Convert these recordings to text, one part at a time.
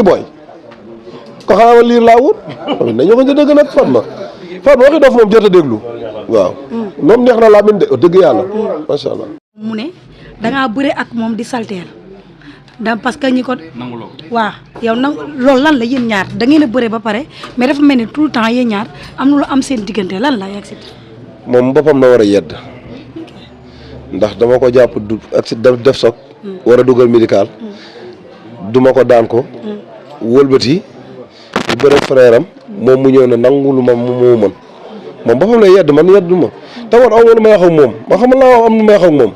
boy ko xawa liir laa wut nañu ko dëgg nag Fatma waxi dof moom jot a déglu waaw moom neex na laa min de dëgg yàlla macha allah. mu ne dangaa bëre ak moom di salteel da parce que ñi ko waaw yow nag loolu lan la yéen ñaar da ngeen a bëre ba pare mais dafa mel ni tout le temps yéen ñaar am na lu am seen diggante lan la yegg si. moom boppam na war a yedd ndax dama ko jàpp du accident def soog war a dugal médical duma ko daan ko wëlbati di bëre frère am moom mu ñëw ne nangulu ma mu mën moom boppam lay yedd man yeddu ma te woon aw ma lu may wax ak moom ma xam laa wax am lu may wax ak moom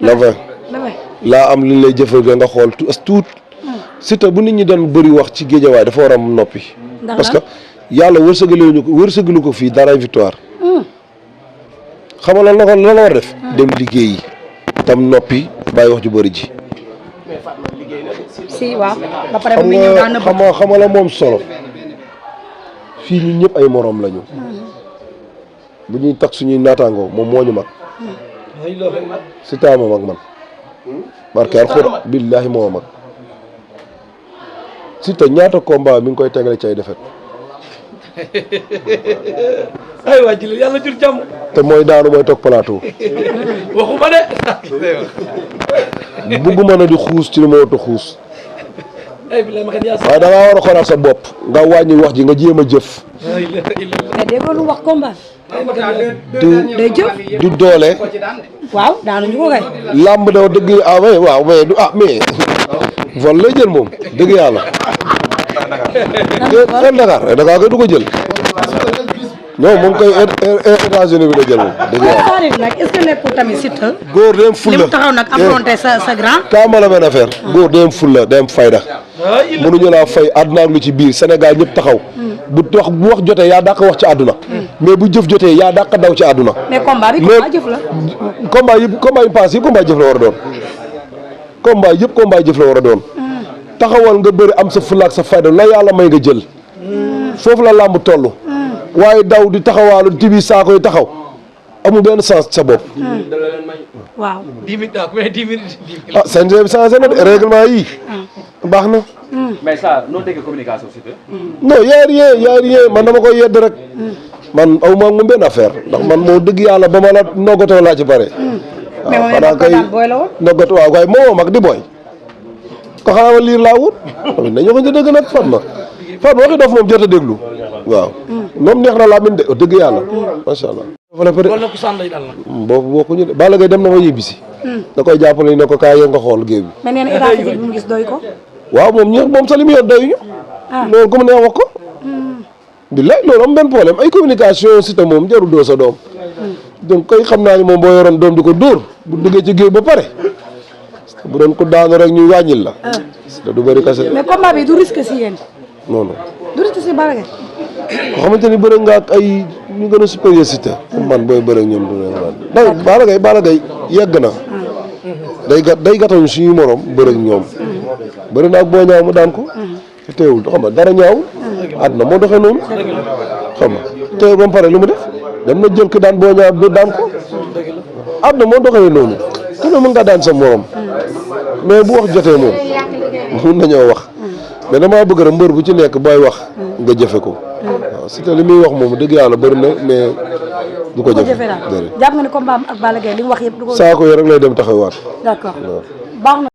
la 20 laa am li lay jëfal nga xool tuut Siteu bu nit ñi doon bëri wax ci géejawaay dafa war a noppi parce que yàlla wërsëgalu ko fii dara victoire xam nga lan la war a def dem liggéeyi tam noppi bàyyi wax ju bëri ji si waaw ba pare bu ñëw daan na xam nga la moom solo fii ñun ñëpp ay morom lañu bu ñuy tax suñuy naataangoo moom moo ñu mag Siteu ma mag man barke alxuraan billaahi moo mag Siteu ñaata combat mi ngi koy tegale ci ay defet ay waa jël yàlla jur jàmm te mooy daanu mooy toog plateau waxuma de bugguma na di xuus ci li ma war a xuus ay bilaay ma xet yaa waaye da ngaa war a xoolaat sa bopp nga wàññi wax ji nga jéem a jëf mais déggoo lu wax combat day jëf du doole waaw daanu ñu ko kay làmb da dëgg waaw mais du mais vol lay jël moom dëgg yàlla xel Dakar koy du ko jël non moom koy États-Unis bi la jël moom dëgg yàlla nag est-ce que nekkul tamit Siteu góor dem fulla li mu taxaw nag affronté sa grand kaama la benn affaire góor dem fulla dem fayda mënuñu laa fay àdduna ak lu ci biir Sénégal ñëpp taxaw bu wax jotee yaa dàq wax ci àdduna mais bu jëf jotee yaa dàq daw ci àdduna mais combat bi combat jëf la combat yi pass yëpp combat jëf la war a doon combat jëf la war a doon taxawal nga bëri am sa fulla ak sa fayda la yàlla may nga jël foofu la làmb toll waaye daw di taxawaalu tibi saako yi taxaw amul benn sens sa bopp waaw 10 minutes mais 10 minutes ah CNG bi changé na de règlement yi baax na mais ça noo déggee communication Siteu non y a rien man dama koy yedd rek man aw ma moom benn affaire ndax man moo dëgg yàlla ba ma la noggatoo laa ci pare waaw xanaa kay noggatoo waaw waaye moo mag di booy ko xanaa liir laa wut nañu ko dëgg nag Fatma waxi dof moom jot a déglu waaw moom neex na laa min de dëgg yàlla macha allah wala ko sànni dal la boobu bokkuñu de Balla Gaye dem na fa ñibbisi da koy jàppale ne ko kaay nga xool géew bi mais nee na état physique bi mu gis doy ko waaw moom sa li mu yor doyuñu loolu comme ne wax ko billaay loolu am benn problème ay communication Siteu moom jarul doo sa doom donc koy xam naa ni moom boo yoroon doom di ko dóor bu duggee ci géew ba pare bu doon ko daanu rek ñu wàññil la Siteu du bëri kase mais combat bi du risque si yéen non non du risque si Balla Gaye ko xamante ni bëri nga ak ay ñu gën a supérieur Siteu man booy bëri ak ñoom du leen Balla Gaye yegg na day gàttañu suñuy morom bëri ak ñoom bëri na ak boo ñaaw mu daan ko te teewul xam nga dara ñaaw àdduna moo doxee noonu xam nga teewul ba mu pare lu mu def dem na jël ko daan boo ñaaw ba daan ko àdduna moo doxee noonu ku ne mën nga daan sa morom mais bu wax jotee moom mun nañoo wax mais damaa bëgg rek mbër bu ci nekk booy wax nga jëfe ko waaw Siteu li muy wax moom dëgg yàlla bëri na mais du ko jëfe daal jàpp nga ni combat am ak Balla Gaye li mu wax yëpp du ko saako yi rek lay dem taxawaat d'accord baax na